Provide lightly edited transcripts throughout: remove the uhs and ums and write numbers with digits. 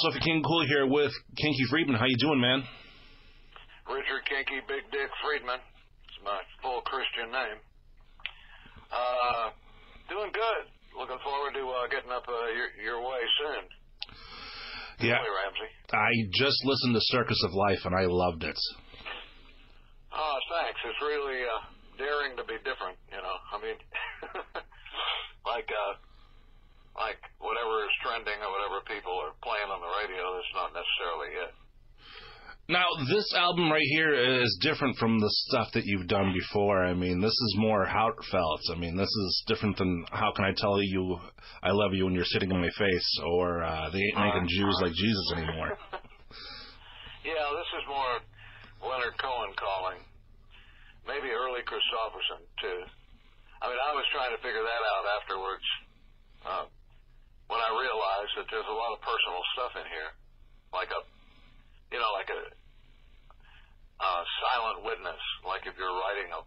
Sophie King Cool here with Kinky Friedman. How you doing, man? Richard Kinky Big Dick Friedman. It's my full Christian name. Doing good. Looking forward to getting up your way soon. Yeah. Hey, Ramsey. I just listened to Circus of Life, and I loved it. Oh, thanks. It's really daring to be different, you know. I mean, like whatever is trending or whatever people are playing on the radio, that's not necessarily it. Now, this album right here is different from the stuff that you've done before. I mean, this is more heartfelt. I mean, this is different than How Can I Tell You I Love You When You're Sitting in My Face, or They Ain't Making Jews Like Jesus Anymore. Yeah, this is more Leonard Cohen calling. Maybe early Christopherson, too. I mean, I was trying to figure that out afterwards when I realized that there's a lot of personal stuff in here, like a silent witness, like if you're writing a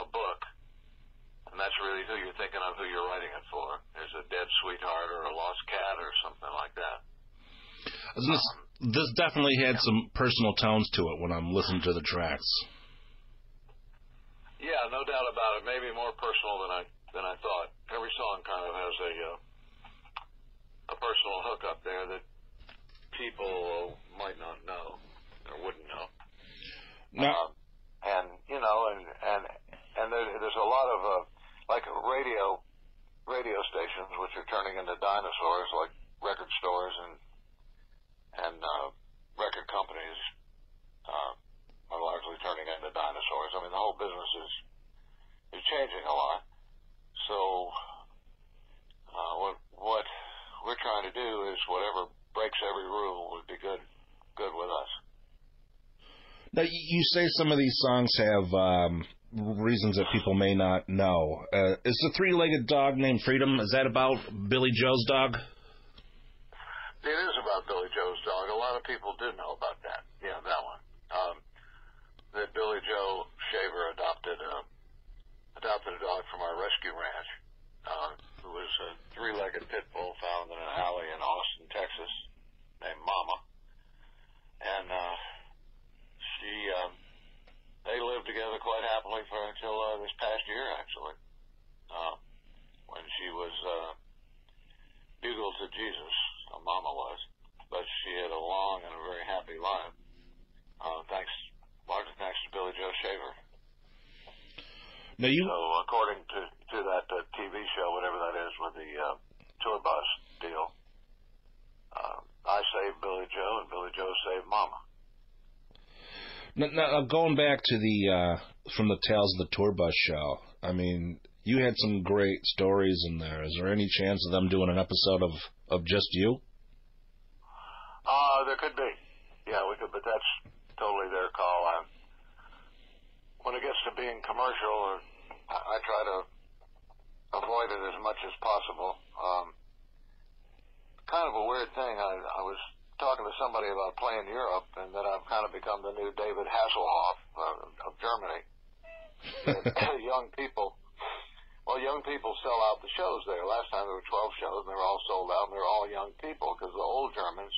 book, and that's really who you're thinking of, who you're writing it for. There's a dead sweetheart or a lost cat or something like that. This definitely had some personal tones to it when I'm listening to the tracks. Yeah, no doubt about it. Maybe more personal than I thought. Every song kind of has a personal hook up there that people might not know or wouldn't know. No. And there's a lot of like radio stations which are turning into dinosaurs, like record stores and record companies are largely turning into dinosaurs. I mean, the whole business is changing a lot. So what we're trying to do is whatever breaks every rule would be good with us. Now, you say some of these songs have reasons that people may not know. Is the three-legged dog named Freedom, is that about Billy Joe's dog? It is about Billy Joe's dog. A lot of people do know about that. Yeah, that one. That Billy Joe Shaver adopted a dog from our rescue ranch, who was a three-legged pit bull found in an alley in Austin, Texas, named Mama. And they lived together quite happily until this past year, actually, when she was bugled to Jesus. Mama was, but she had a long and a very happy life. Largely thanks to Billy Joe Shaver. Now So according to that TV show, whatever that is, with the tour bus deal, I saved Billy Joe and Billy Joe saved Mama. Now going back to the from the Tales of the Tour Bus show, I mean, you had some great stories in there. Is there any chance of them doing an episode of just you? There could be. Yeah, we could, but that's totally their call. When it gets to being commercial, I try to avoid it as much as possible. Kind of a weird thing. I was talking to somebody about playing Europe, and that I've kind of become the new David Hasselhoff of Germany. Young people sell out the shows there. Last time there were 12 shows, and they were all sold out, and they're all young people, because the old Germans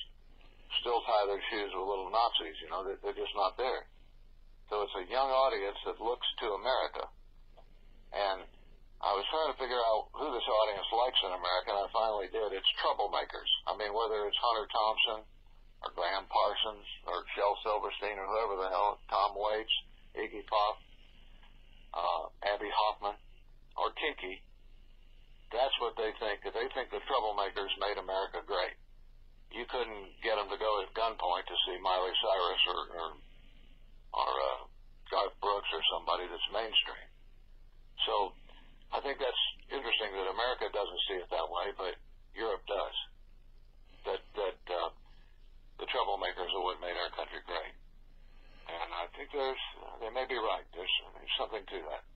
still tie their shoes with little Nazis, you know. They're just not there. So it's a young audience that looks to America. And I was trying to figure out who this audience likes in America, and I finally did. It's troublemakers. I mean, whether it's Hunter Thompson or Graham Parsons or Shel Silverstein or whoever the hell, Tom Waits, Iggy Pop, Abby Hoffman, or Kinky, that's what they think. They think the troublemakers made America great. You couldn't get them to go at gunpoint to see Miley Cyrus or Garth Brooks or somebody that's mainstream. So I think that's interesting that America doesn't see it that way, but Europe does. That the troublemakers are what made our country great. And I think they may be right. There's something to that.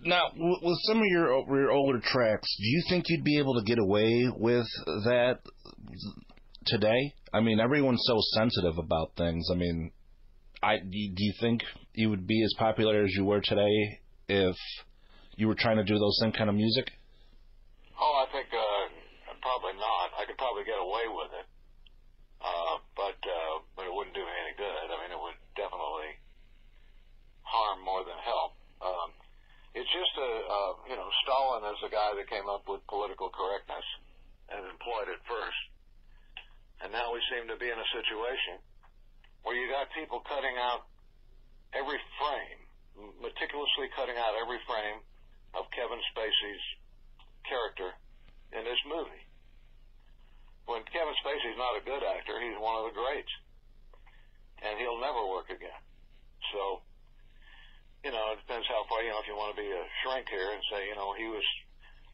Now, with some of your older tracks, do you think you'd be able to get away with that today? I mean, everyone's so sensitive about things. I mean, do you think you would be as popular as you were today if you were trying to do those same kind of music? Oh, I think probably not. I could probably probably get away with it, but it wouldn't do me any good. I mean, it would definitely harm more than help. It's just Stalin is the guy that came up with political correctness and employed it first. And now we seem to be in a situation where you got people cutting out every frame, meticulously cutting out every frame of Kevin Spacey's character in this movie. When Kevin Spacey's not a good actor, he's one of the greats. And he'll never work again. So, it depends how far, if you want to be a shrink here and say, he was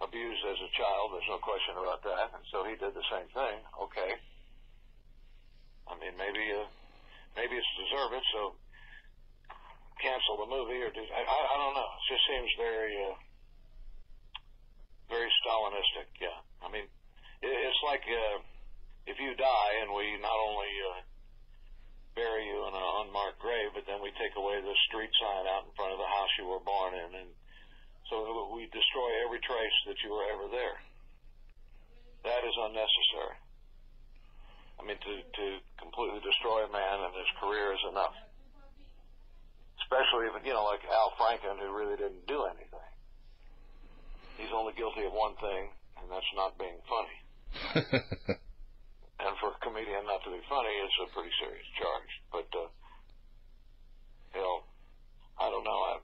abused as a child, there's no question about that, and so he did the same thing, okay. I mean, maybe it's deserve it, so cancel the movie, or I don't know. It just seems very, very Stalinistic, yeah. I mean, it's like if you die and we not only bury you in an unmarked grave, but then we take away the street sign out in front of the house you were born in, and so we destroy every trace that you were ever there. That is unnecessary. I mean, to completely destroy a man and his career is enough. Especially if, like Al Franken, who really didn't do anything. He's only guilty of one thing, and that's not being funny. And for a comedian not to be funny is a pretty serious charge. But, I don't know.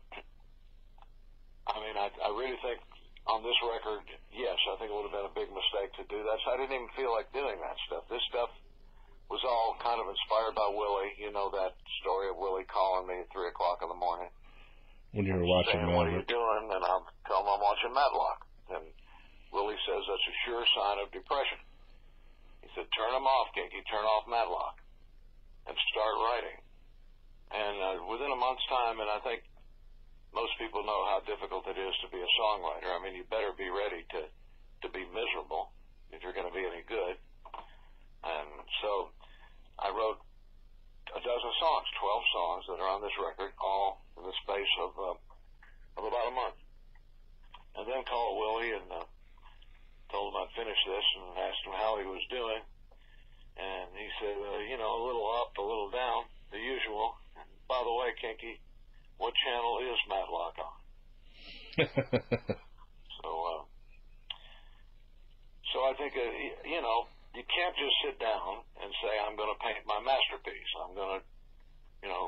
I really think on this record, yes, I think it would have been a big mistake to do that. So I didn't even feel like doing that stuff. This stuff was all kind of inspired by Willie. You know that story of Willie calling me at 3 o'clock in the morning. When you were watching saying, what are you doing? And I'll tell him I'm watching Matlock. And Willie says that's a sure sign of depression. He said, turn them off, Kinky, turn off Matlock, and start writing. And within a month's time, and I think most people know how difficult it is to be a songwriter. I mean, you better be ready to be miserable if you're going to be any good. And so I wrote a dozen songs, 12 songs that are on this record, all in the space of about a month. And then called Willie and told him I'd finish this and asked him how he was doing. And he said, a little up, a little down, the usual. And by the way, Kinky, what channel is Matlock on? So I think, you can't just sit down and say, I'm going to paint my masterpiece. I'm going to,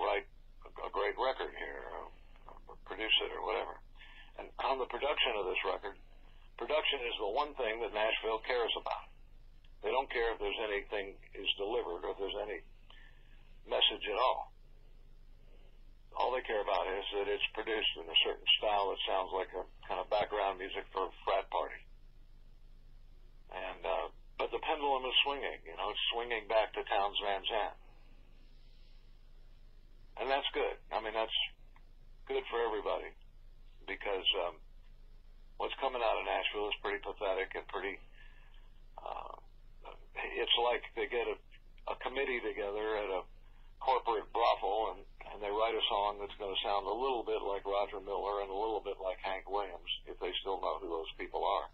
write a great record here or produce it or whatever. And on the production of this record, production is the one thing that Nashville cares about. They don't care if there's anything is delivered or if there's any message at all. All they care about is that it's produced in a certain style that sounds like a kind of background music for a frat party. And, but the pendulum is swinging, it's swinging back to Townes Van Zandt. And that's good. I mean, that's good for everybody because, what's coming out of Nashville is pretty pathetic and pretty, it's like they get a committee together at a corporate brothel and they write a song that's going to sound a little bit like Roger Miller and a little bit like Hank Williams, if they still know who those people are.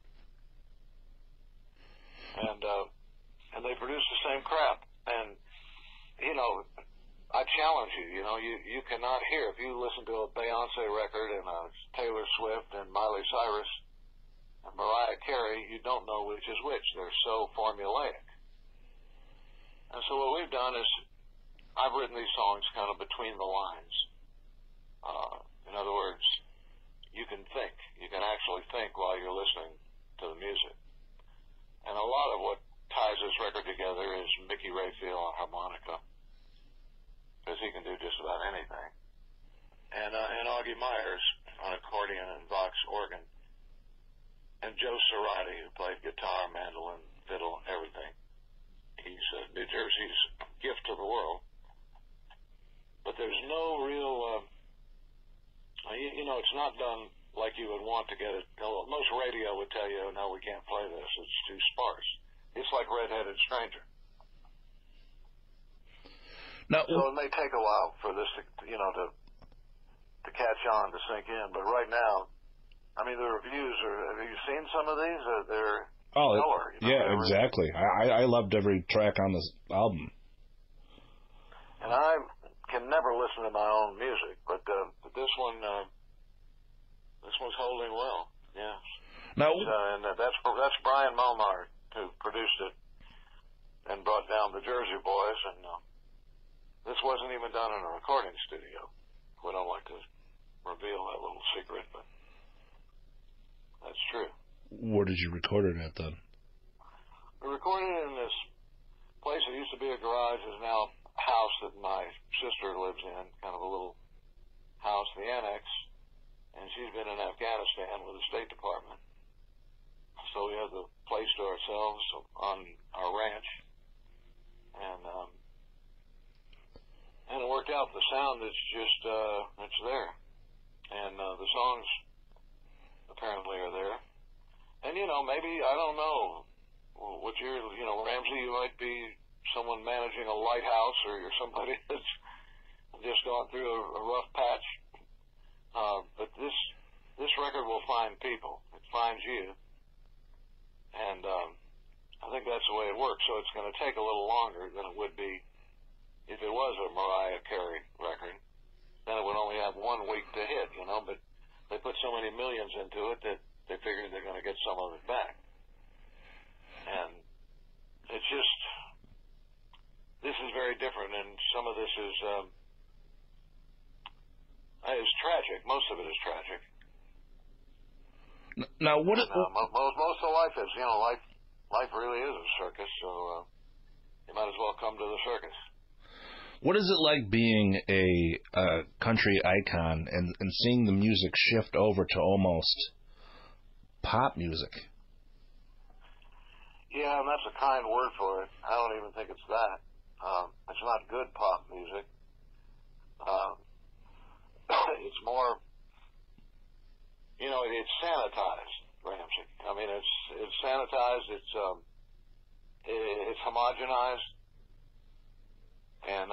And they produce the same crap. And, I challenge you, you cannot hear, if you listen to a Beyonce record and a Taylor Swift and Miley Cyrus and Mariah Carey, you don't know which is which. They're so formulaic. And so what we've done is I've written these songs kind of between the lines. In other words, you can think. You can actually think while you're listening to the music. And a lot of what ties this record together is Mickey Rayfield on harmonica, because he can do just about anything. And Augie Myers on accordion and Vox organ. And Joe Cerati, who played guitar, mandolin, fiddle, everything. He's New Jersey's gift to the world. But there's no real, it's not done like you would want to get it. Most radio would tell you, no, we can't play this. It's too sparse. It's like Red-Headed Stranger. Now, so it may take a while for this to catch on, to sink in. But right now, I mean, the reviews have you seen some of these? stellar. yeah, exactly. I loved every track on this album. And I can never listen to my own music, but this one's holding well. Yeah. Now, and that's Brian Momar who produced it and brought down the Jersey Boys, and this wasn't even done in a recording studio. We don't like to reveal that little secret, but that's true. Where did you record it at then? We recorded it in this place that used to be a garage, is now a house that my sister lives in, kind of a little house, the Annex, and she's been in Afghanistan with the State Department. So we have the place to ourselves on our ranch, and it worked out. The sound is just, it's there. And the songs apparently are there. And, maybe, I don't know, what Ramsey, you might be someone managing a lighthouse, or you're somebody that's just gone through a rough patch. But this record will find people. It finds you. And I think that's the way it works. So it's going to take a little longer than it would be if it was a Mariah Carey record. Then it would only have 1 week to hit, but they put so many millions into it that they figured they're going to get some of it back. And it's just, this is very different, and some of this is tragic. Most of it is tragic. Now, what? And, most of life is, life really is a circus. So you might as well come to the circus. What is it like being a country icon and seeing the music shift over to almost pop music? Yeah, and that's a kind word for it. I don't even think it's that. It's not good pop music. It's more, it's sanitized, Ramsey. I mean, it's sanitized. It's homogenized. And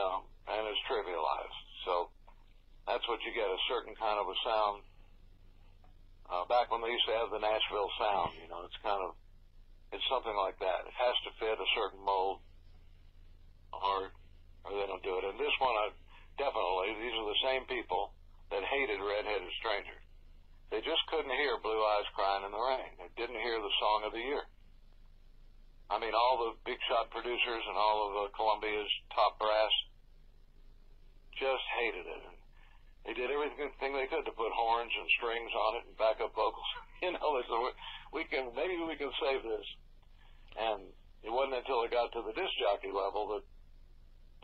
it's trivialized. So that's what you get, a certain kind of a sound. Back when they used to have the Nashville sound, it's something like that. It has to fit a certain mold, or they don't do it. And this one, definitely, these are the same people that hated Red-Headed Stranger. They just couldn't hear Blue Eyes Crying in the Rain. They didn't hear the song of the year. I mean, all the big shot producers and all of Columbia's top brass just hated it. And they did everything they could to put horns and strings on it and backup vocals. Maybe we can save this. And it wasn't until it got to the disc jockey level that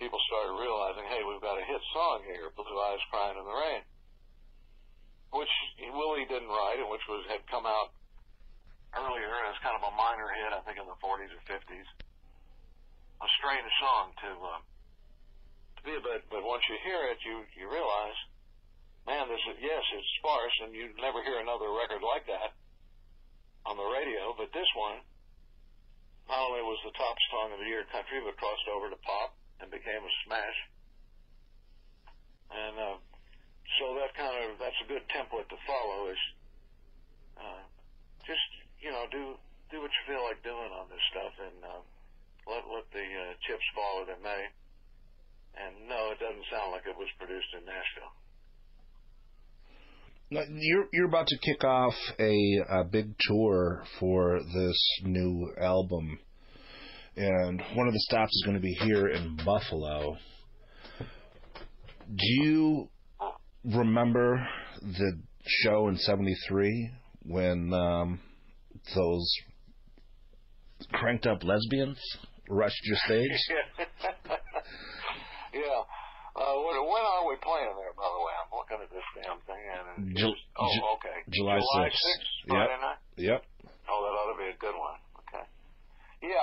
people started realizing, hey, we've got a hit song here, Blue Eyes Crying in the Rain, which Willie didn't write, and which had come out earlier as kind of a minor hit, I think in the 40s or 50s. A strange song to be a bit, but once you hear it, you realize, man, it's sparse, and you never hear another record like that on the radio, but this one not only was the top song of the year country, but crossed over to pop and became a smash. And so that's a good template to follow, is just, do what you feel like doing on this stuff, and let the chips fall where they may. And no, it doesn't sound like it was produced in Nashville. Now, you're about to kick off a big tour for this new album, and one of the stops is going to be here in Buffalo. Do you remember the show in '73 when those cranked up lesbians rushed your stage? Yeah. When are we playing there, by the way? I'm looking at this damn thing. And okay. July 6th. Friday night? Yep. Oh, that ought to be a good one. Okay. Yeah.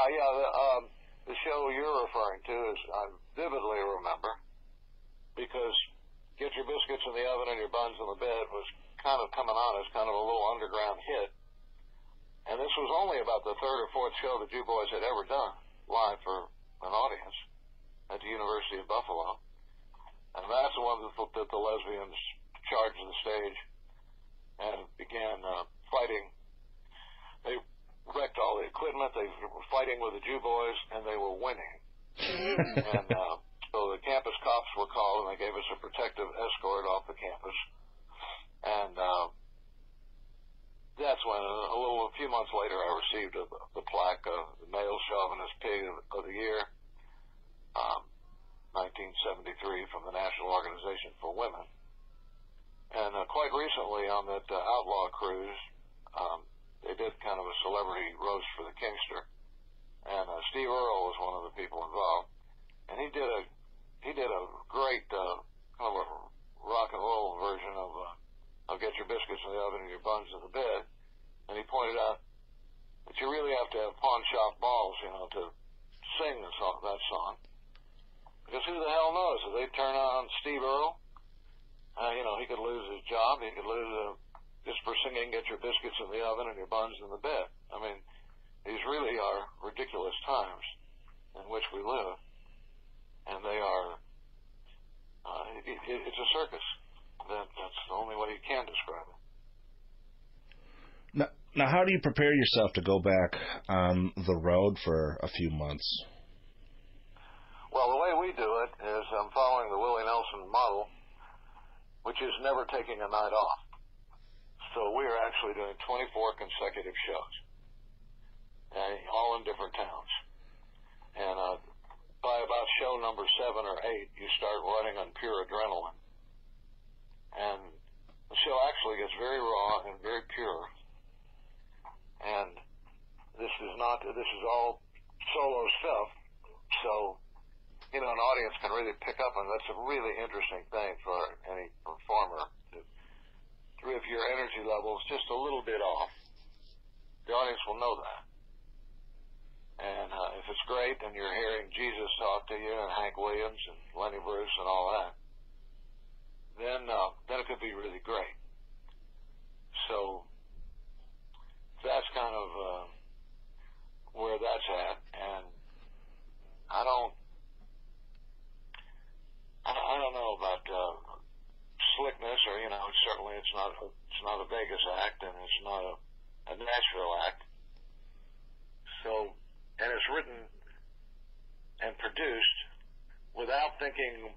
The show you're referring to is, I vividly remember, because Get Your Biscuits in the Oven and Your Buns in the Bed was kind of coming on as kind of a little underground hit. And this was only about the third or fourth show that you boys had ever done live for an audience at the University of Buffalo. And that's the one that the lesbians charged the stage and began fighting. They wrecked all the equipment. They were fighting with the Jew boys, and they were winning. And so the campus cops were called, and they gave us a protective escort off the campus. And that's when, a few months later, I received the plaque of the Male Chauvinist Pig of the Year, 1973, from the National Organization for Women. And quite recently on that Outlaw cruise, they did kind of a celebrity roast for the Kingster. And Steve Earle was one of the people involved. And he did a great kind of a rock and roll version of Get Your Biscuits in the Oven and Your Buns in the Bed. And he pointed out that you really have to have pawn shop balls, to sing that song. Because who the hell knows? If they turn on Steve Earle, he could lose his job. He could lose just for singing Get Your Biscuits in the Oven and Your Buns in the Bed. I mean, these really are ridiculous times in which we live. And they are, it's a circus. That's the only way you can describe it. Now, how do you prepare yourself to go back on the road for a few months? Well, the way we do it is I'm following the Willie Nelson model, which is never taking a night off. So we are actually doing 24 consecutive shows, all in different towns. And by about show number 7 or 8, you start running on pure adrenaline. And the show actually gets very raw and very pure. And this is all solo stuff. So, an audience can really pick up, and that's a really interesting thing for any performer. If your energy level is just a little bit off, the audience will know that. And if it's great and you're hearing Jesus talk to you and Hank Williams and Lenny Bruce and all that, then it could be really great. So that's kind of where that's at. And I don't know about slickness, or certainly it's not a Vegas act, and it's not a Nashville act. So, and it's written and produced without thinking,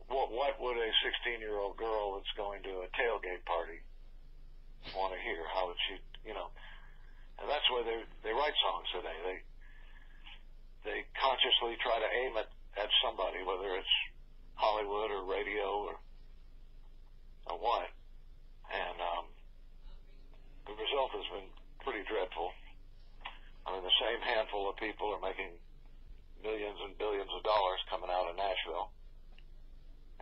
what would a 16-year-old girl that's going to a tailgate party want to hear? How would she, And that's where they write songs today. They consciously try to aim at somebody, whether it's Hollywood or radio or what. And the result has been pretty dreadful. I mean, the same handful of people are making millions and billions of dollars coming out of Nashville.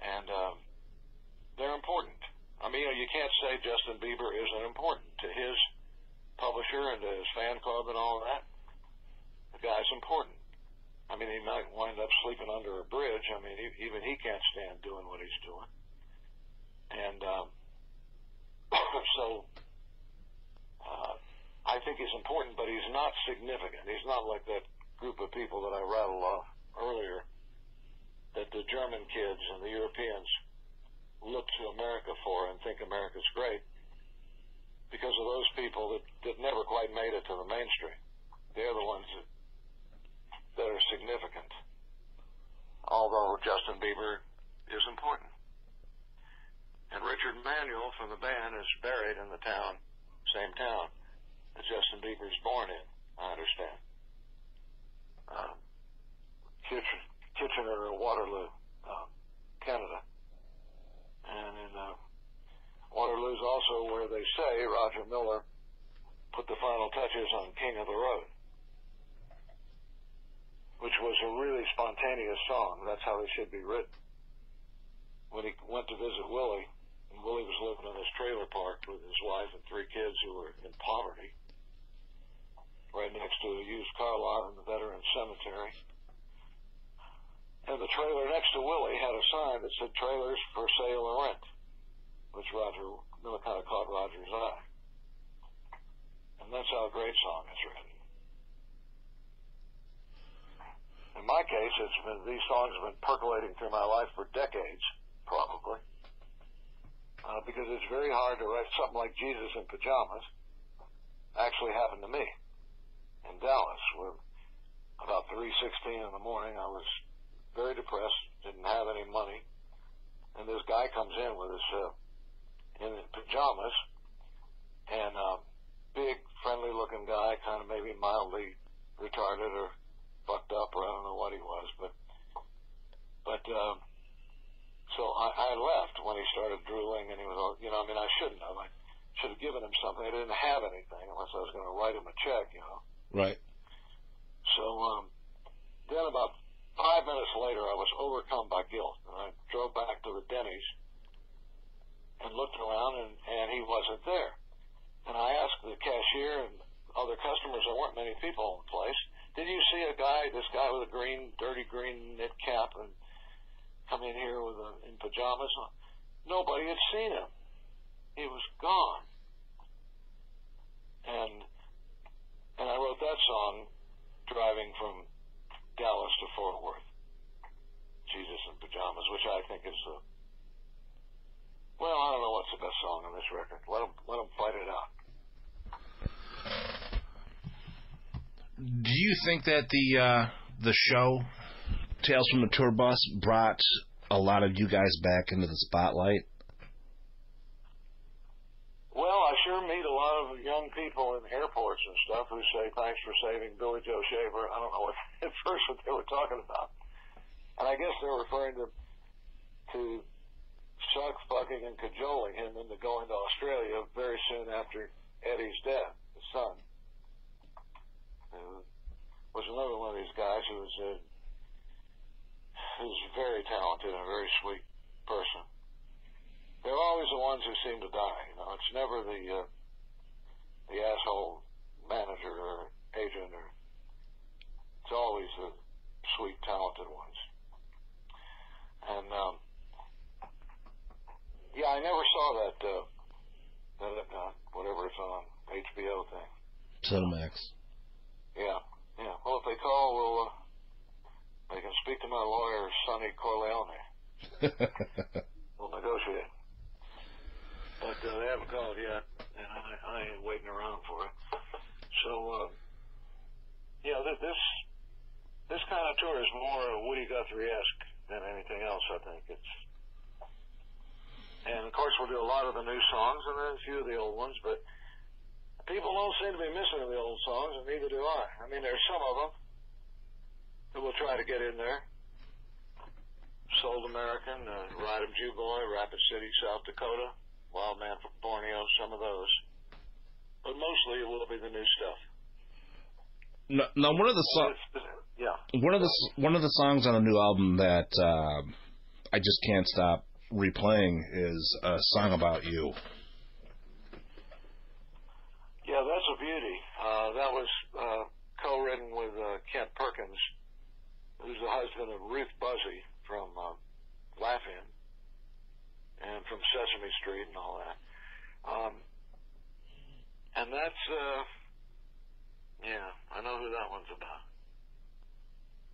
And they're important. I mean, you can't say Justin Bieber isn't important to his publisher and to his fan club and all of that. The guy's important. I mean, he might wind up sleeping under a bridge. I mean, even he can't stand doing what he's doing. And so I think he's important, but he's not significant. He's not like that group of people that I rattled off earlier, that the German kids and the Europeans look to America for and think America's great, because of those people that never quite made it to the mainstream. They're the ones that are significant, although Justin Bieber is important. And Richard Manuel from the band is buried in the same town that Justin Bieber's born in, I understand. Kitchener or Waterloo, Canada. And in Waterloo's also where they say Roger Miller put the final touches on King of the Road, which was a really spontaneous song. That's how it should be written. When he went to visit Willie, and Willie was living in his trailer park with his wife and 3 kids who were in poverty, right next to a used car lot in the Veterans Cemetery. And the trailer next to Willie had a sign that said trailers for sale or rent, which Roger Miller kind of caught Roger's eye. And that's how a great song is written. In my case, these songs have been percolating through my life for decades, probably, because it's very hard to write something like Jesus in Pajamas actually happened to me. in Dallas. Where about 3:16 in the morning, I was very depressed, didn't have any money, and this guy comes in with his in pajamas, and big, friendly-looking guy, kind of maybe mildly retarded or fucked up, or I don't know what he was, but so I left when he started drooling, and he was, I shouldn't have. I should have given him something. I didn't have anything unless I was going to write him a check, Right. So then about 5 minutes later, I was overcome by guilt, and I drove back to the Denny's and looked around, and he wasn't there. And I asked the cashier and other customers, there weren't many people in the place, did you see this guy with a dirty green knit cap and come in here in pajamas? Nobody had seen him. He was gone. And I wrote that song driving from Dallas to Fort Worth. Jesus in Pajamas, which I think is I don't know what's the best song on this record. Let them fight it out. Do you think that the show Tales from the Tour Bus brought a lot of you guys back into the spotlight? Well, I sure meet a lot of young people in airports and stuff who say, thanks for saving Billy Joe Shaver. I don't know at first what they were talking about. And I guess they're referring to Chuck fucking and cajoling him into going to Australia very soon after Eddie's death, his son. Was another one of these guys who was very talented and a very sweet person. They're always the ones who seem to die. It's never the asshole manager or agent, it's always the sweet, talented ones. And I never saw that whatever it's on HBO thing. Cinemax. Yeah. Well, if they call, they can speak to my lawyer, Sonny Corleone. We'll negotiate. But they haven't called yet, and I ain't waiting around for it. So, this kind of tour is more Woody Guthrie-esque than anything else, I think. And, of course, we'll do a lot of the new songs and then a few of the old ones, but people don't seem to be missing the old songs, and neither do I. I mean, there's some of them that we'll try to get in there. Sold American, Ride 'em Jew Boy, Rapid City, South Dakota, Wild Man from Borneo, some of those. But mostly it will be the new stuff. Now one of the one of the songs on the new album that I just can't stop replaying is A Song About You. Yeah, that's a beauty. That was co-written with Kent Perkins, who's the husband of Ruth Buzzy from Laugh-In and from Sesame Street and all that. And that's, I know who that one's about.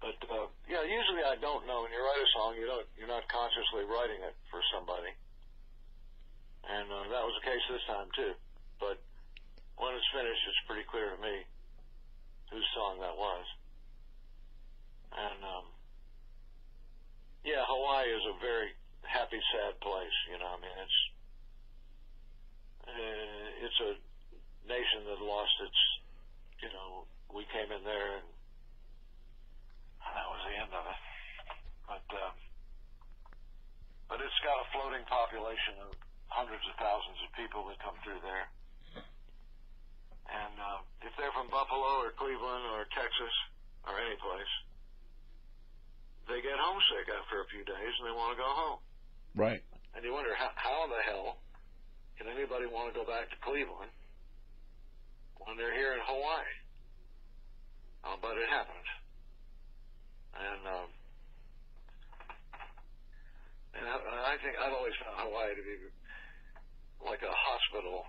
But, usually I don't know. When you write a song, you're not consciously writing it for somebody. And that was the case this time, too. But when it's finished, it's pretty clear to me whose song that was. And, Hawaii is a very happy, sad place, I mean, it's a nation that lost its, we came in there and that was the end of it. But it's got a floating population of hundreds of thousands of people that come through there. And if they're from Buffalo or Cleveland or Texas or any place, they get homesick after a few days and they want to go home. Right. And you wonder, how the hell can anybody want to go back to Cleveland when they're here in Hawaii? But it happens. And I think I've always found Hawaii to be like a hospital.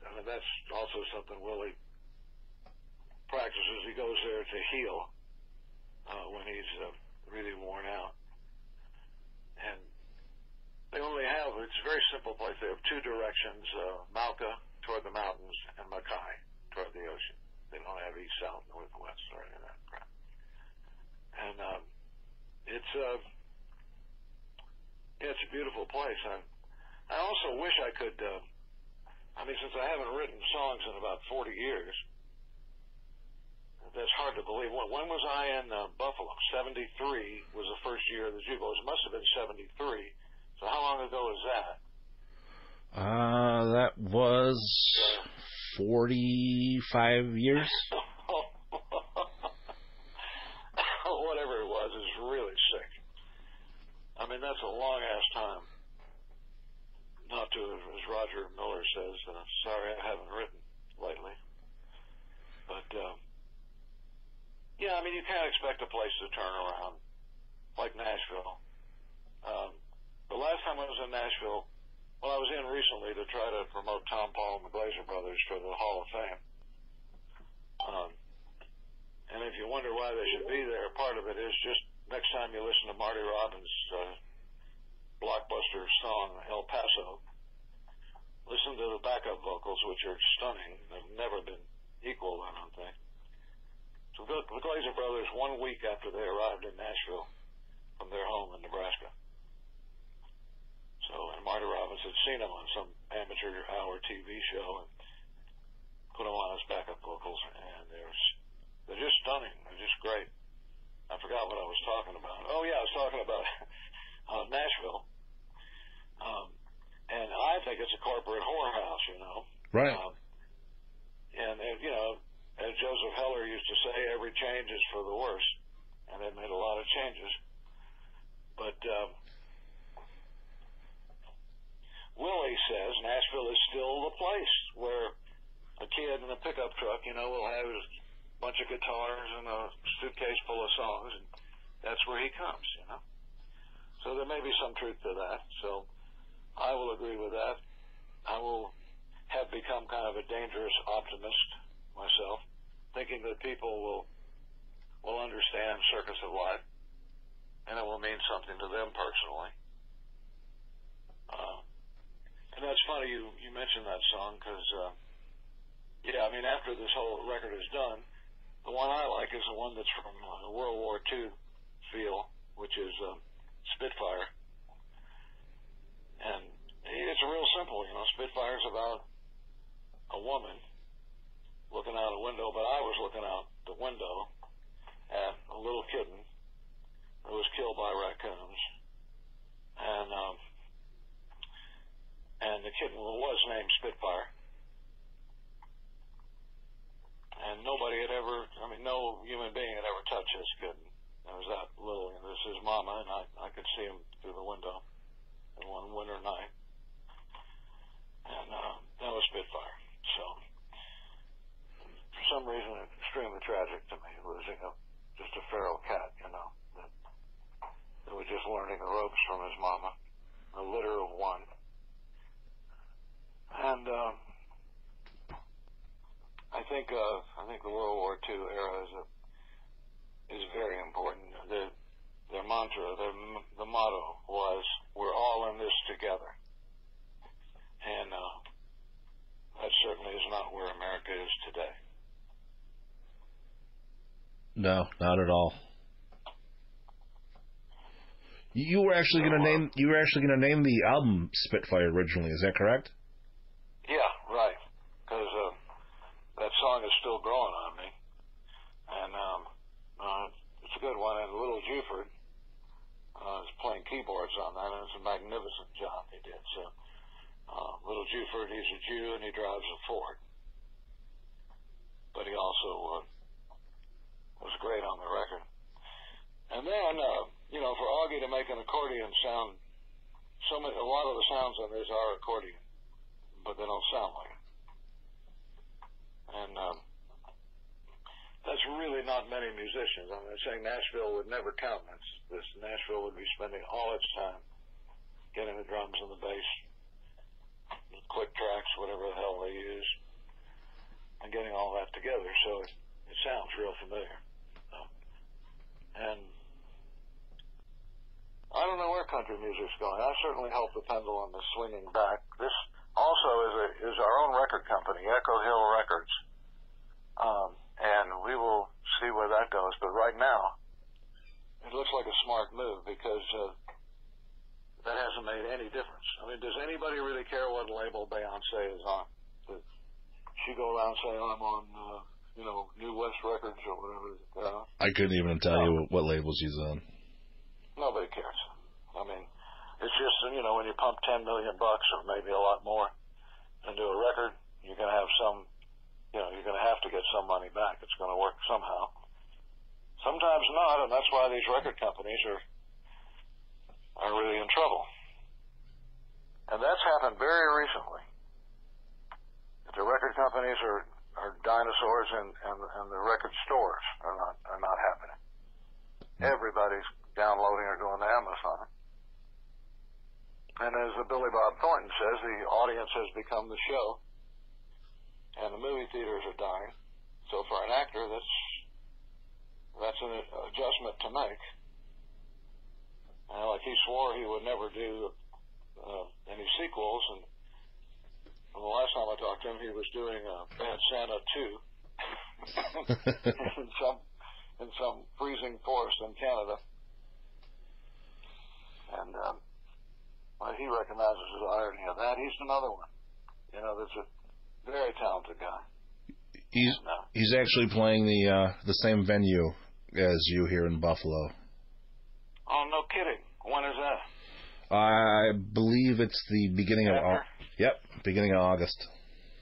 I mean, that's also something Willie practices. He goes there to heal when he's really worn out. And they only have, it's a very simple place. They have two directions, Mauka toward the mountains and Makai toward the ocean. They don't have east, south, north, west, or any of that crap. And it's a beautiful place. I also wish I could. Since I haven't written songs in about 40 years, that's hard to believe. When was I in Buffalo? 73 was the first year of the Jubals. It must have been 73. So how long ago is that? That was 45 years. Whatever it was is really sick. That's a long-ass time. Not to, as Roger Miller says, sorry I haven't written lately. But, you can't expect a place to turn around like Nashville. The last time I was in Nashville, I was in recently to try to promote Tom Paul and the Glazer Brothers for the Hall of Fame. And if you wonder why they should be there, part of it is just next time you listen to Marty Robbins' blockbuster song, El Paso, listen to the backup vocals, which are stunning. They've never been equal, I don't think. So the Glazer Brothers, 1 week after they arrived in Nashville from their home in Nebraska. And Marty Robbins had seen them on some amateur hour TV show and put them on his backup vocals, and they're just stunning. They're just great. I forgot what I was talking about. Oh, yeah, I was talking about Nashville. And I think it's a corporate whorehouse, Right. As Joseph Heller used to say, every change is for the worse. And they've made a lot of changes. But Willie says Nashville is still the place where a kid in a pickup truck, will have his bunch of guitars and a suitcase full of songs, and that's where he comes, So there may be some truth to that. So I will agree with that. I will have become kind of a dangerous optimist myself, thinking that people will understand Circus of Life, and it will mean something to them personally. And that's funny you mentioned that song because, after this whole record is done, the one I like is the one that's from World War II feel, which is Spitfire. And it's real simple, Spitfire's about a woman looking out a window, but I was looking out the window at a little kitten who was killed by raccoons. And the kitten was named Spitfire. And nobody had ever, no human being had ever touched this kitten. It was that little, this is Mama, and I could see him through the window in one winter night. And that was Spitfire. So, for some reason, it's extremely tragic to me, losing just a feral cat, that was just learning the ropes from his mama, a litter of one. And I think the World War II era is very important. Their mantra, the motto was, "We're all in this together," and that certainly is not where America is today. No, not at all. You were actually going to name the album Spitfire originally. Is that correct? Yeah, right. Because that song is still growing on me, and it's a good one. And Little Juford is playing keyboards on that, and it's a magnificent job he did. So Little Juford, he's a Jew and he drives a Ford, but he also was great on the record. And then, for Augie to make an accordion sound, a lot of the sounds on this are accordion, but they don't sound like it. And that's really not many musicians. I'm saying Nashville would never count this. Nashville would be spending all its time getting the drums and the bass, the quick tracks, whatever the hell they use, and getting all that together. So it sounds real familiar. And I don't know where country music's going. I certainly hope the pendulum is swinging back. This also is our own record company, Echo Hill Records. that goes. But right now, it looks like a smart move because that hasn't made any difference. I mean, does anybody really care what label Beyonce is on? Does she go around saying, I'm on, New West Records or whatever? I couldn't even tell you what label she's on. Nobody cares. I mean, it's just, when you pump $10 million or maybe a lot more into a record, you're going to have you're going to have to get some money back. It's going to work somehow. Sometimes not, and that's why these record companies are really in trouble. And that's happened very recently. The record companies are dinosaurs, and the record stores are not happening. Everybody's downloading or going to Amazon. And as Billy Bob Thornton says, the audience has become the show, and the movie theaters are dying. So for an actor, that's an adjustment to make. Like he swore he would never do any sequels, and the last time I talked to him, he was doing Bad Santa 2 in some freezing forest in Canada. And he recognizes the irony of that. He's another one. That's a very talented guy. He's actually playing the same venue as you here in Buffalo. Oh, no kidding. When is that? I believe it's the beginning of beginning of August.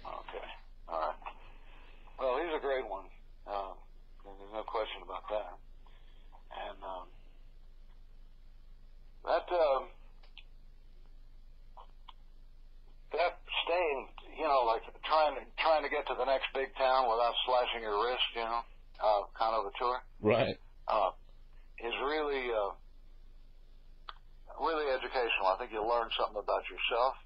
Okay. All right. Well, he's a great one. There's no question about that. And that staying, like trying to get to the next big town without slashing your wrist, kind of a tour. Right. Is really educational. I think you'll learn something about yourself.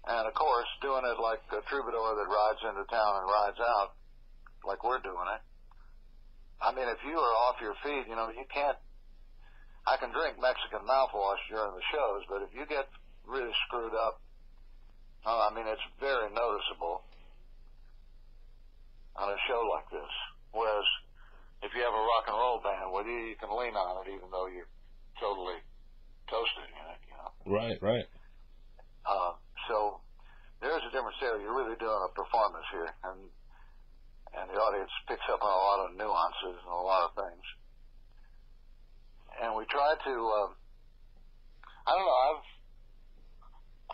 And, of course, doing it like a troubadour that rides into town and rides out, like we're doing it. I mean, if you are off your feet, you can't... I can drink Mexican mouthwash during the shows, but if you get really screwed up, it's very noticeable on a show like this. Whereas if you have a rock and roll band with you, you can lean on it even though you're totally toasted in it, Right. So there's a difference there. You're really doing a performance here, and the audience picks up on a lot of nuances and a lot of things. And we try to,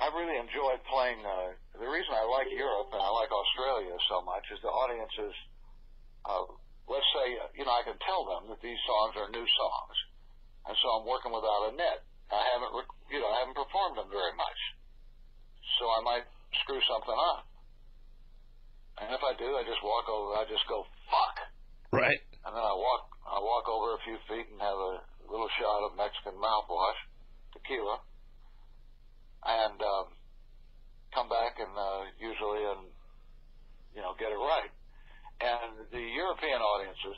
I've really enjoyed playing, the reason I like Europe and I like Australia so much is the audiences, let's say, I can tell them that these songs are new songs. And so I'm working without a net. I haven't performed them very much. So I might screw something up. And if I do, I just walk over, I just go, fuck. Right. And then I walk over a few feet and have a little shot of Mexican mouthwash, tequila, and come back and usually get it right. And the European audiences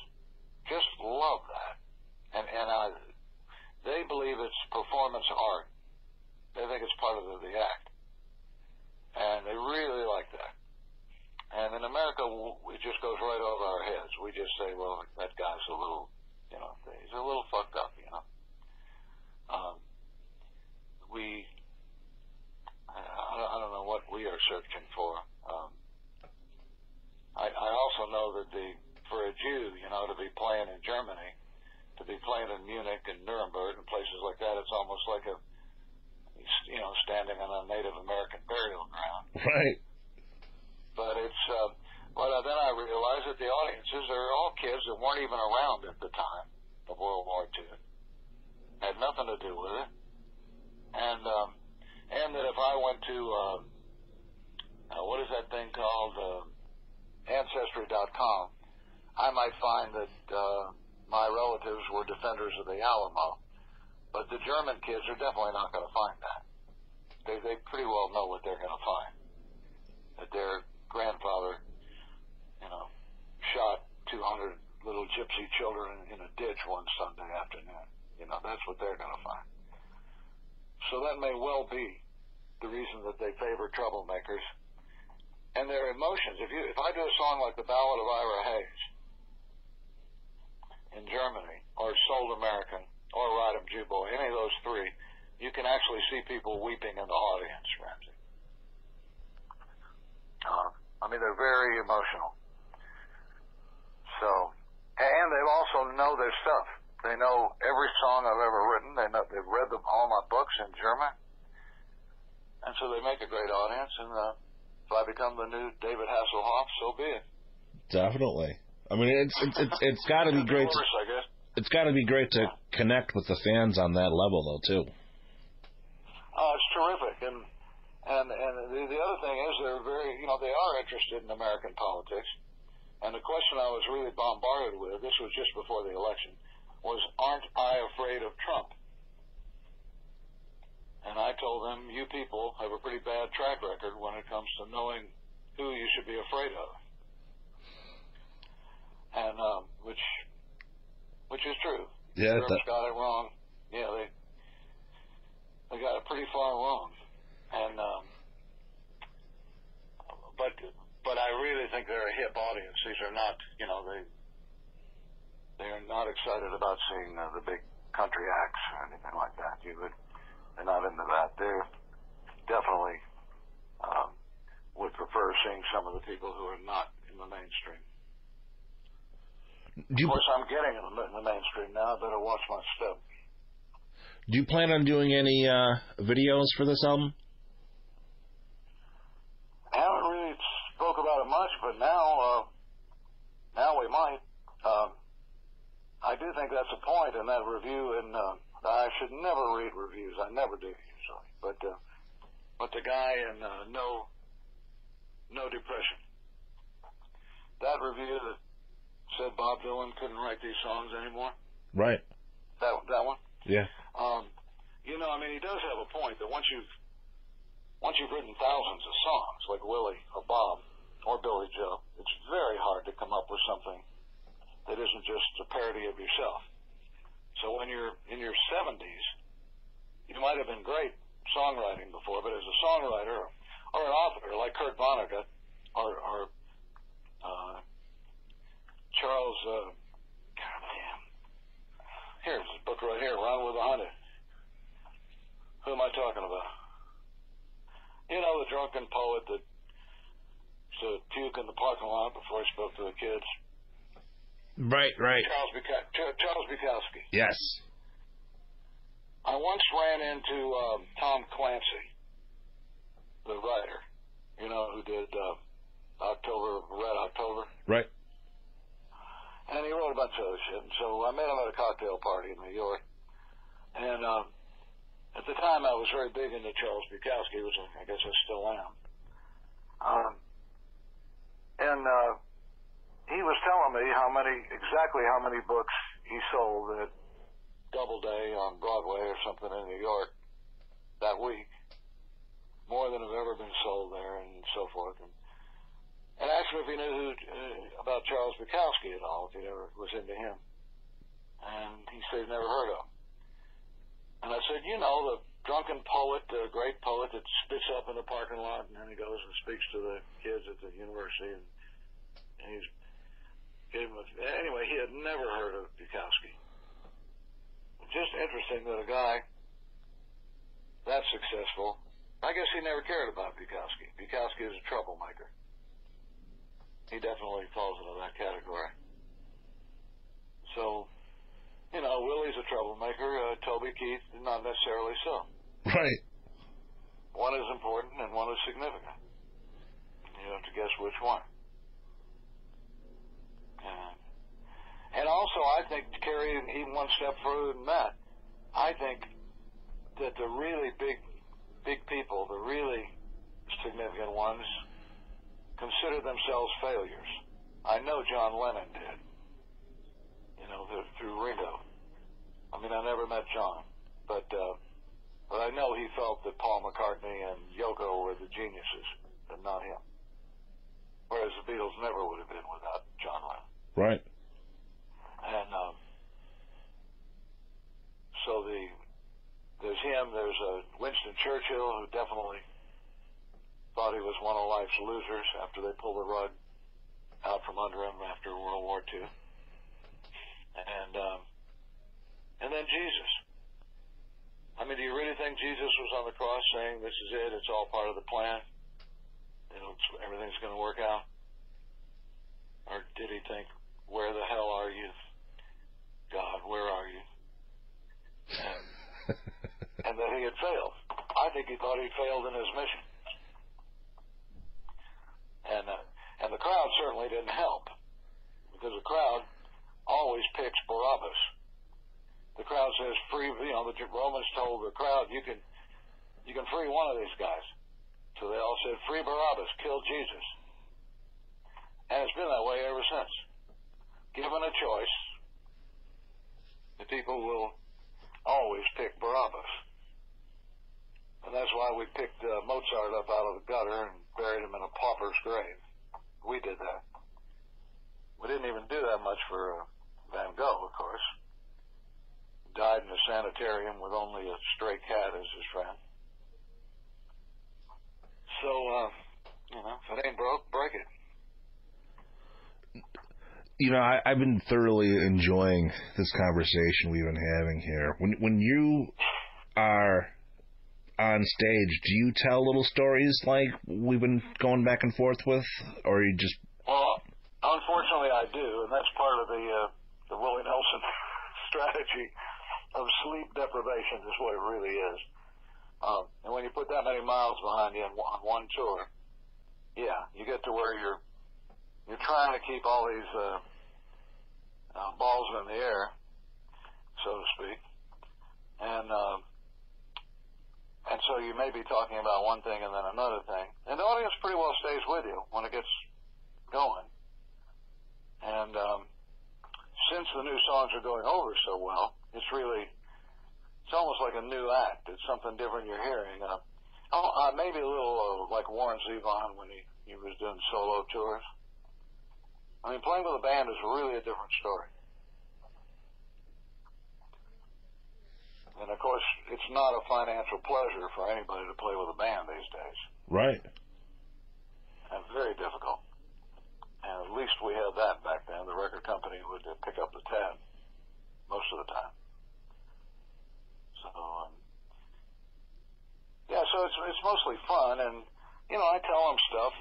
just love that. And they believe it's performance art. They think it's part of the act. And they really like that. And in America, it just goes right over our heads. We just say, well, that guy's a little, he's a little fucked up, I don't know what we are searching for. I also know that for a Jew, to be playing in Germany, to be playing in Munich and Nuremberg and places like that, it's almost like standing on a Native American burial ground. Right. But then I realized that the audiences are all kids that weren't even around at the time of World War II. Had nothing to do with it. And that if I went to, what is that thing called, Ancestry.com, I might find that my relatives were defenders of the Alamo. But the German kids are definitely not going to find that. They pretty well know what they're going to find. That their grandfather, shot 200 little gypsy children in a ditch one Sunday afternoon. That's what they're going to find. So that may well be the reason that they favor troublemakers. And their emotions. If I do a song like the Ballad of Ira Hayes, in Germany, or Sold American, or Ride 'em Jew Boy, any of those three, you can actually see people weeping in the audience, Ramsey. I mean, they're very emotional. So, and they also know their stuff. They know every song I've ever written. They've read all my books in German. And so they make a great audience. And if I become the new David Hasselhoff, so be it. Definitely. I mean, it's got to be great. I guess. It's got to be great to connect with the fans on that level, though, too. It's terrific. And the other thing is they're very, they are interested in American politics. And the question I was really bombarded with, this was just before the election, was, aren't I afraid of Trump? And I told them, you people have a pretty bad track record when it comes to knowing who you should be afraid of. And, which is true. Yeah. Europe's got it wrong. Yeah, they got it pretty far wrong. And, but I really think they're a hip audience. These are not, they are not excited about seeing the big country acts or anything like that. They're not into that. They're definitely would prefer seeing some of the people who are not in the mainstream. Of course, I'm getting in the mainstream now. I better watch my step. Do you plan on doing any videos for this album? I haven't really spoke about it much, but now we might. I do think that's a point in that review, and I should never read reviews. I never do usually, but the guy in No Depression, that review that said Bob Dylan couldn't write these songs anymore. Right. That one. Yeah. I mean, he does have a point that once you've written thousands of songs like Willie or Bob or Billy Joe, it's very hard to come up with something that isn't just a parody of yourself. So when you're in your 70s, you might have been great songwriting before, but as a songwriter or an author like Kurt Vonnegut or Charles, goddamn, here's his book right here, Run with a Hunter. Who am I talking about? The drunken poet that used to puke in the parking lot before he spoke to the kids. Right. Charles Bukowski. Yes. I once ran into Tom Clancy, the writer, who did Red October. Right. And he wrote a bunch of other shit. And so I met him at a cocktail party in New York. And at the time I was very big into Charles Bukowski, which I guess I still am. And he was telling me exactly how many books he sold at Doubleday on Broadway or something in New York that week. More than have ever been sold there and so forth. And asked me if he knew about Charles Bukowski at all, if he ever was into him. And he said he'd never heard of him. And I said, the drunken poet, the great poet that spits up in the parking lot and then he goes and speaks to the kids at the university. And anyway, he had never heard of Bukowski. Just interesting that a guy that successful, I guess he never cared about Bukowski. Bukowski is a troublemaker. He definitely falls into that category. So, Willie's a troublemaker. Toby Keith, not necessarily so. Right. One is important and one is significant. You have to guess which one. And also, I think, to carry even one step further than that, I think that the really big people, the really significant ones, consider themselves failures. I know John Lennon did, through Ringo. I mean, I never met John, but I know he felt that Paul McCartney and Yoko were the geniuses, and not him. Whereas the Beatles never would have been without John Lennon. Right. And so there's him, there's Winston Churchill, who definitely thought he was one of life's losers after they pulled the rug out from under him after World War II. And then Jesus. I mean, do you really think Jesus was on the cross saying, this is it, it's all part of the plan? Everything's going to work out? Or did he think, where the hell are you? God, where are you? And that he had failed. I think he thought he failed in his mission. And the crowd certainly didn't help, because the crowd always picks Barabbas. The crowd says, free, the Romans told the crowd, you can free one of these guys. So they all said, free Barabbas, kill Jesus. And it's been that way ever since. Given a choice, the people will always pick Barabbas. And that's why we picked Mozart up out of the gutter and buried him in a pauper's grave. We did that. We didn't even do that much for Van Gogh, of course. Died in a sanitarium with only a stray cat as his friend. So, if it ain't broke, break it. I've been thoroughly enjoying this conversation we've been having here. When you are on stage, do you tell little stories like we've been going back and forth with, or you just... Well, unfortunately I do, and that's part of the Willie Nelson strategy of sleep deprivation is what it really is. And when you put that many miles behind you on one tour, yeah, you get to where you're trying to keep all these balls in the air, so to speak, and so you may be talking about one thing and then another thing, and the audience pretty well stays with you when it gets going. And since the new songs are going over so well, it's almost like a new act. It's something different you're hearing. Maybe a little like Warren Zevon when he was doing solo tours. I mean, playing with a band is really a different story. And, of course, it's not a financial pleasure for anybody to play with a band these days. Right. And very difficult. And at least we had that back then. The record company would pick up the tab most of the time. So, so it's mostly fun. And, I tell them stuff.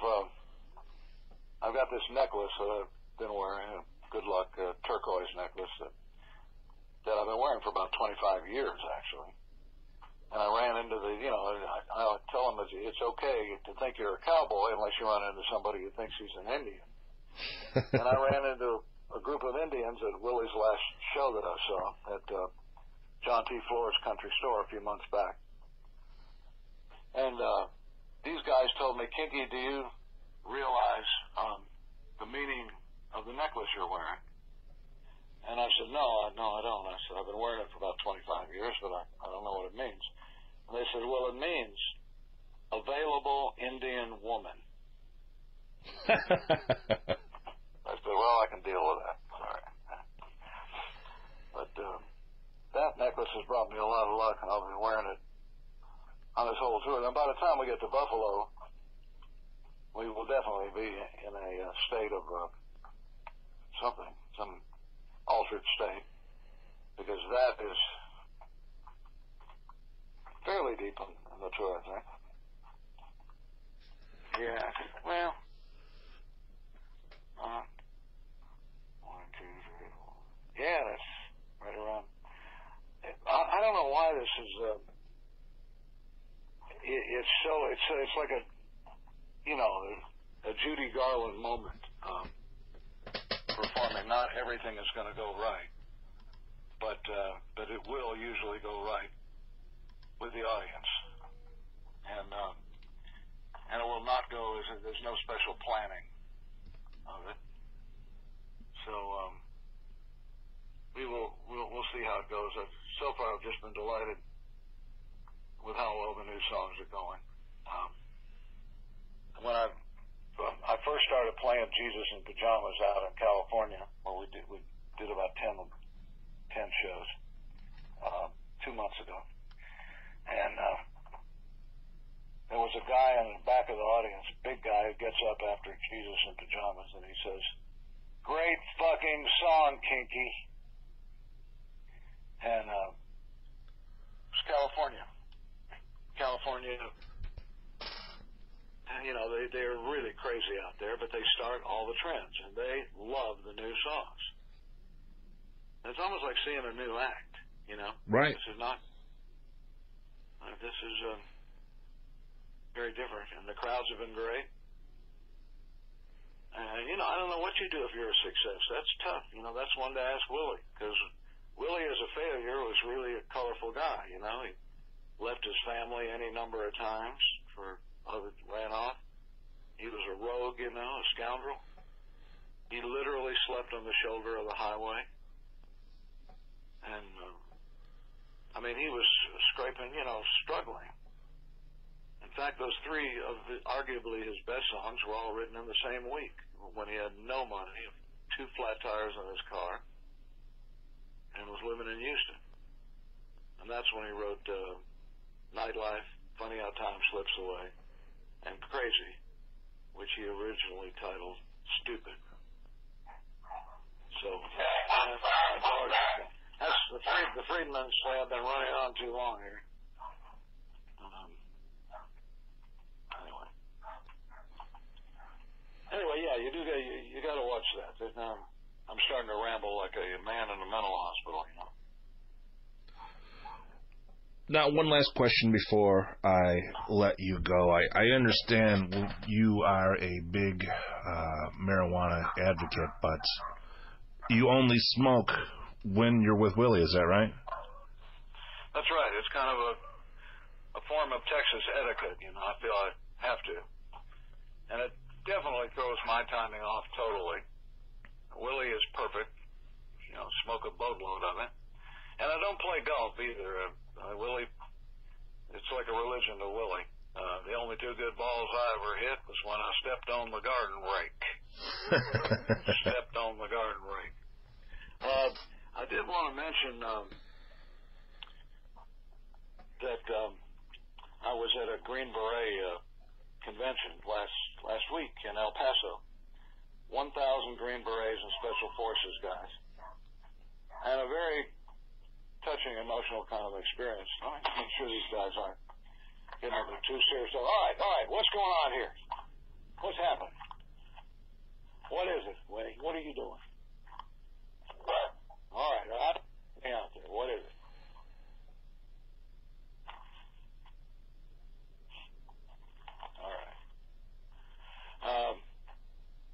I've got this necklace that I've been wearing, a good luck turquoise necklace that I've been wearing for about 25 years, actually. And I ran into I tell them it's okay to think you're a cowboy unless you run into somebody who thinks he's an Indian. And I ran into a group of Indians at Willie's last show that I saw at John T. Floor's Country Store a few months back. And these guys told me, Kinky, do you realize the meaning of the necklace you're wearing? And I said, no, I don't. I said, I've been wearing it for about 25 years, but I don't know what it means. And they said, well, it means available Indian woman. I said, well, I can deal with that. Sorry. But that necklace has brought me a lot of luck, and I've been wearing it on this whole tour. And by the time we get to Buffalo, we will definitely be in a state of some altered state, because that is fairly deep in the tour, I think. Yeah, well, 1, 2, 3, 4. Yeah, that's right around. I don't know why this is. It's like a Judy Garland moment. Performing, not everything is going to go right, but it will usually go right with the audience, and it will not go as there's no special planning of it. So we'll see how it goes. So far, I've just been delighted with how well the new songs are going. When I first started playing Jesus in Pajamas out in California, where we did about 10 shows 2 months ago, and there was a guy in the back of the audience, big guy, who gets up after Jesus in Pajamas, and he says, "Great fucking song, Kinky." And it's California. California, you know, they're really crazy out there, but they start all the trends, and they love the new songs. It's almost like seeing a new act, you know? Right. This is very different, and the crowds have been great. And, you know, I don't know what you do if you're a success. That's tough. You know, that's one to ask Willie, because Willie, as a failure, was really a colorful guy, you know? He left his family any number of times ran off. He was a rogue, you know, a scoundrel. He literally slept on the shoulder of the highway. And, I mean, he was scraping, you know, struggling. In fact, those three of arguably his best songs were all written in the same week, when he had no money, 2 flat tires on his car, and was living in Houston. And that's when he wrote Nightlife, Funny How Time Slips Away, and Crazy, which he originally titled Stupid. So, that's the Friedmans say I've been running on too long here. Anyway, yeah, you got to watch that. I'm starting to ramble like a man in a mental hospital, you know. Now, one last question before I let you go. I understand you are a big marijuana advocate, but you only smoke when you're with Willie, is that right? That's right. It's kind of a form of Texas etiquette, you know. I feel I have to. And it definitely throws my timing off totally. Willie is perfect. You know, smoke a boatload of it. And I don't play golf either. Willie, it's like a religion to Willie. The only 2 good balls I ever hit was when I stepped on the garden rake. Stepped on the garden rake. I did want to mention that I was at a Green Beret convention last week in El Paso. 1,000 Green Berets and Special Forces guys. And a very touching, emotional kind of experience. I want to make sure these guys aren't getting into too serious. All right, what's going on here? What's happening? What is it, Winnie? What are you doing? All right, hang out there. What is it? All right.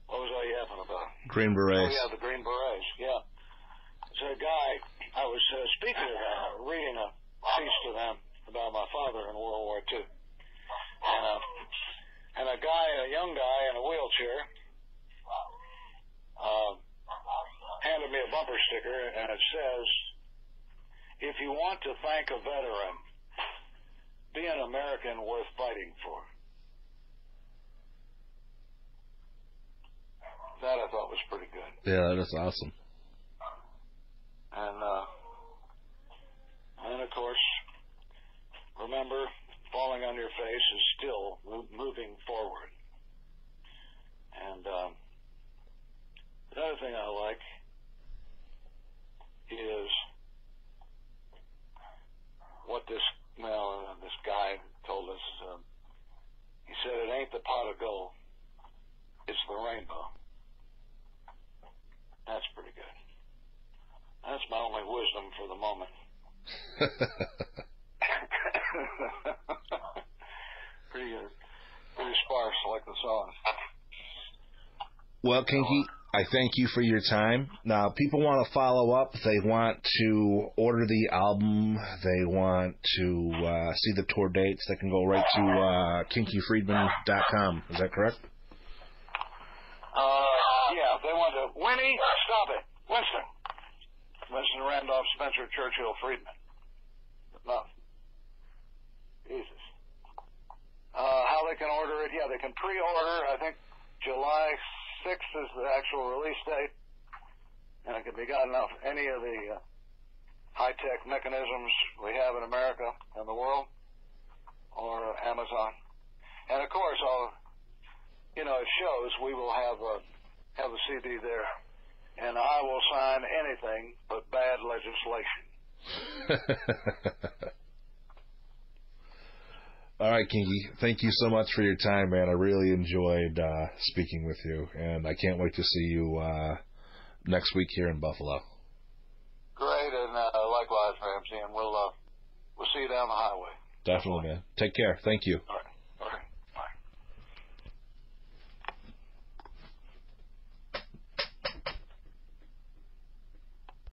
What was I yapping about? Green Berets. Oh, yeah, the Green Berets, yeah. There's a guy, I was speaking to them, reading a piece to them about my father in World War II. And a young guy in a wheelchair, handed me a bumper sticker, and it says, "If you want to thank a veteran, be an American worth fighting for." That I thought was pretty good. Yeah, that's awesome. And of course, remember, falling on your face is still moving forward. And the other thing I like is what this guy told us. He said, "It ain't the pot of gold, it's the rainbow." That's pretty good. That's my only wisdom for the moment. Pretty good. Pretty sparse, like the song. Well, Kinky, I thank you for your time. Now, people want to follow up. They want to order the album. They want to see the tour dates. They can go right to kinkyfriedman.com. Is that correct? Yeah, they want to. Winnie, stop it. Winston Randolph Spencer Churchill Friedman. No. Jesus. How they can order it? Yeah, they can pre-order. I think July 6th is the actual release date. And it can be gotten off any of the high-tech mechanisms we have in America and the world, or Amazon. And of course, it shows we will have a CD there. And I will sign anything but bad legislation. All right, Kinky. Thank you so much for your time, man. I really enjoyed speaking with you, and I can't wait to see you next week here in Buffalo. Great, and likewise, Ramsey, and we'll see you down the highway. Definitely, man. Take care. Thank you. All right.